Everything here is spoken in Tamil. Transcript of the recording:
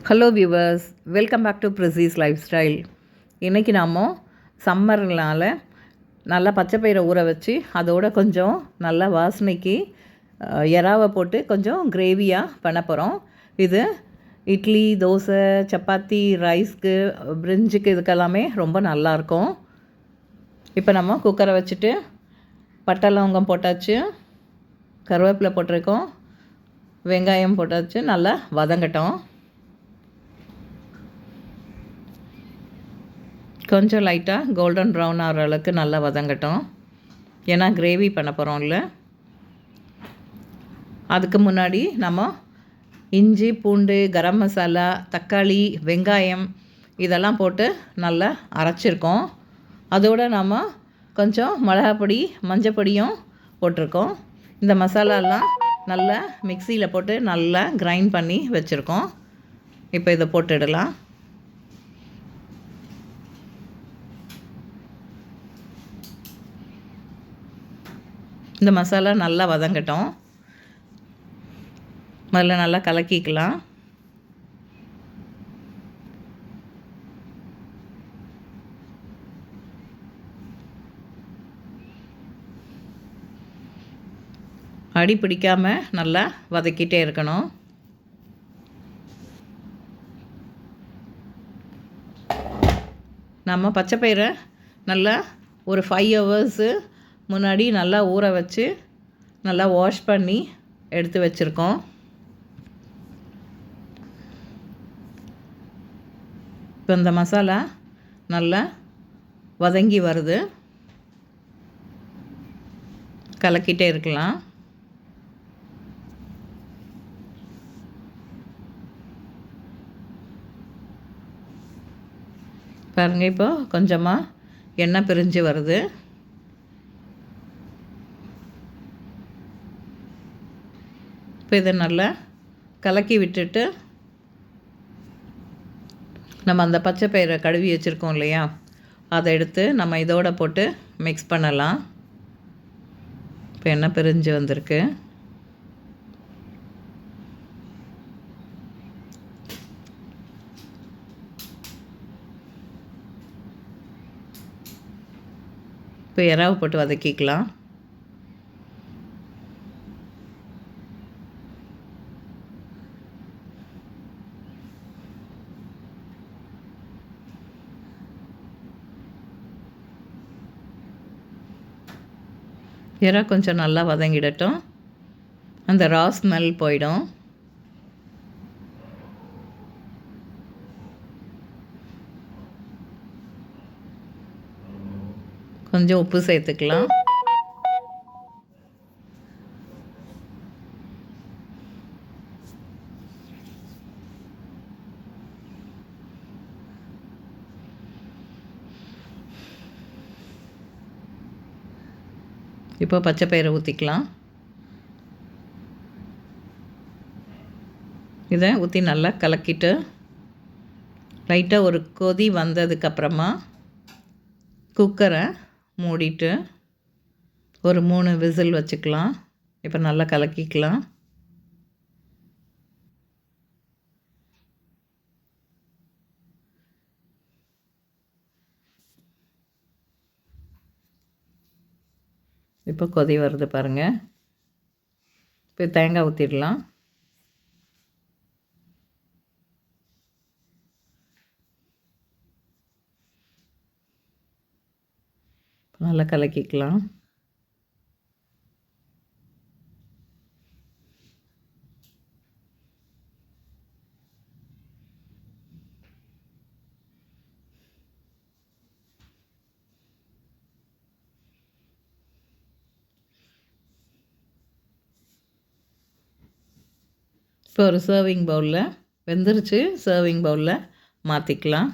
Hello viewers, welcome back to precise lifestyle. இன்றைக்கி நாம் சம்மர்னால நல்லா பச்சைப்பயிரை ஊற வச்சு அதோட கொஞ்சம் நல்லா வாசனைக்கு எறாவை போட்டு கொஞ்சம் கிரேவியாக பண்ண போகிறோம். இது இட்லி, தோசை, சப்பாத்தி, ரைஸ்க்கு, பிரிஞ்சுக்கு இதுக்கெல்லாமே ரொம்ப நல்லாயிருக்கும். இப்போ நம்ம குக்கரை வச்சுட்டு பட்டை லவங்கம் போட்டாச்சு, கருவேப்பிலை போட்டிருக்கோம், வெங்காயம் போட்டாச்சு, நல்லா வதங்கட்டும். கொஞ்சம் லைட்டாக கோல்டன் ப்ரௌன் ஆகிற அளவுக்கு நல்லா வதங்கட்டும். ஏன்னா கிரேவி பண்ண போகிறோம்ல. அதுக்கு முன்னாடி நம்ம இஞ்சி, பூண்டு, கரம் மசாலா, தக்காளி, வெங்காயம் இதெல்லாம் போட்டு நல்லா அரைச்சிருக்கோம். அதோடு நம்ம கொஞ்சம் மிளகாப்பொடி, மஞ்சப்பொடியும் போட்டிருக்கோம். இந்த மசாலாலாம் நல்லா மிக்சியில் போட்டு நல்லா கிரைண்ட் பண்ணி வச்சுருக்கோம். இப்போ இதை போட்டுடலாம். இந்த மசாலா நல்லா வதங்கட்டும். முதல்ல நல்லா கலக்கிக்கலாம். அடி பிடிக்காமல் நல்லா வதக்கிட்டே இருக்கணும். நம்ம பச்சைப்பயிரை நல்லா ஒரு 5 ஹவர்ஸு முன்னாடி நல்லா ஊற வச்சு நல்லா வாஷ் பண்ணி எடுத்து வச்சுருக்கோம். இப்போ இந்த மசாலா நல்லா வதங்கி வருது. கலக்கிட்டே இருக்கலாம். பாருங்கள், இப்போ கொஞ்சமாக எண்ணெய் பிரிஞ்சு வருது. இப்போ இதை நல்லா கலக்கி விட்டுட்டு நம்ம அந்த பச்சைப்பயிரை கழுவி வச்சுருக்கோம் இல்லையா, அதை எடுத்து நம்ம இதோட போட்டு மிக்ஸ் பண்ணலாம். இப்போ எண்ணெய் பிரிஞ்சு வந்திருக்கு. இப்போ எறாவை போட்டு வதக்கிக்கலாம். எறா கொஞ்சம் நல்லா வதங்கிடட்டும். அந்த ரா ஸ்மெல் போயிடும். கொஞ்சம் உப்பு சேர்த்துக்கலாம். இப்போ பச்சைப்பயிரை ஊற்றிக்கலாம். இதை ஊற்றி நல்லா கலக்கிட்டு லைட்டாக ஒரு கொதி வந்ததுக்கப்புறமா குக்கரை மூடிட்டு ஒரு 3 விசில் வச்சுக்கலாம். இப்போ நல்லா கலக்கிக்கலாம். இப்போ கொதி வருது பாருங்கள். இப்போ தேங்காய் ஊற்றிடலாம். நல்லா கலக்கிக்கலாம். இப்போ ஒரு சர்விங் பவுலில் வெந்துருச்சு. சர்விங் பவுலில் மாற்றிக்கலாம்.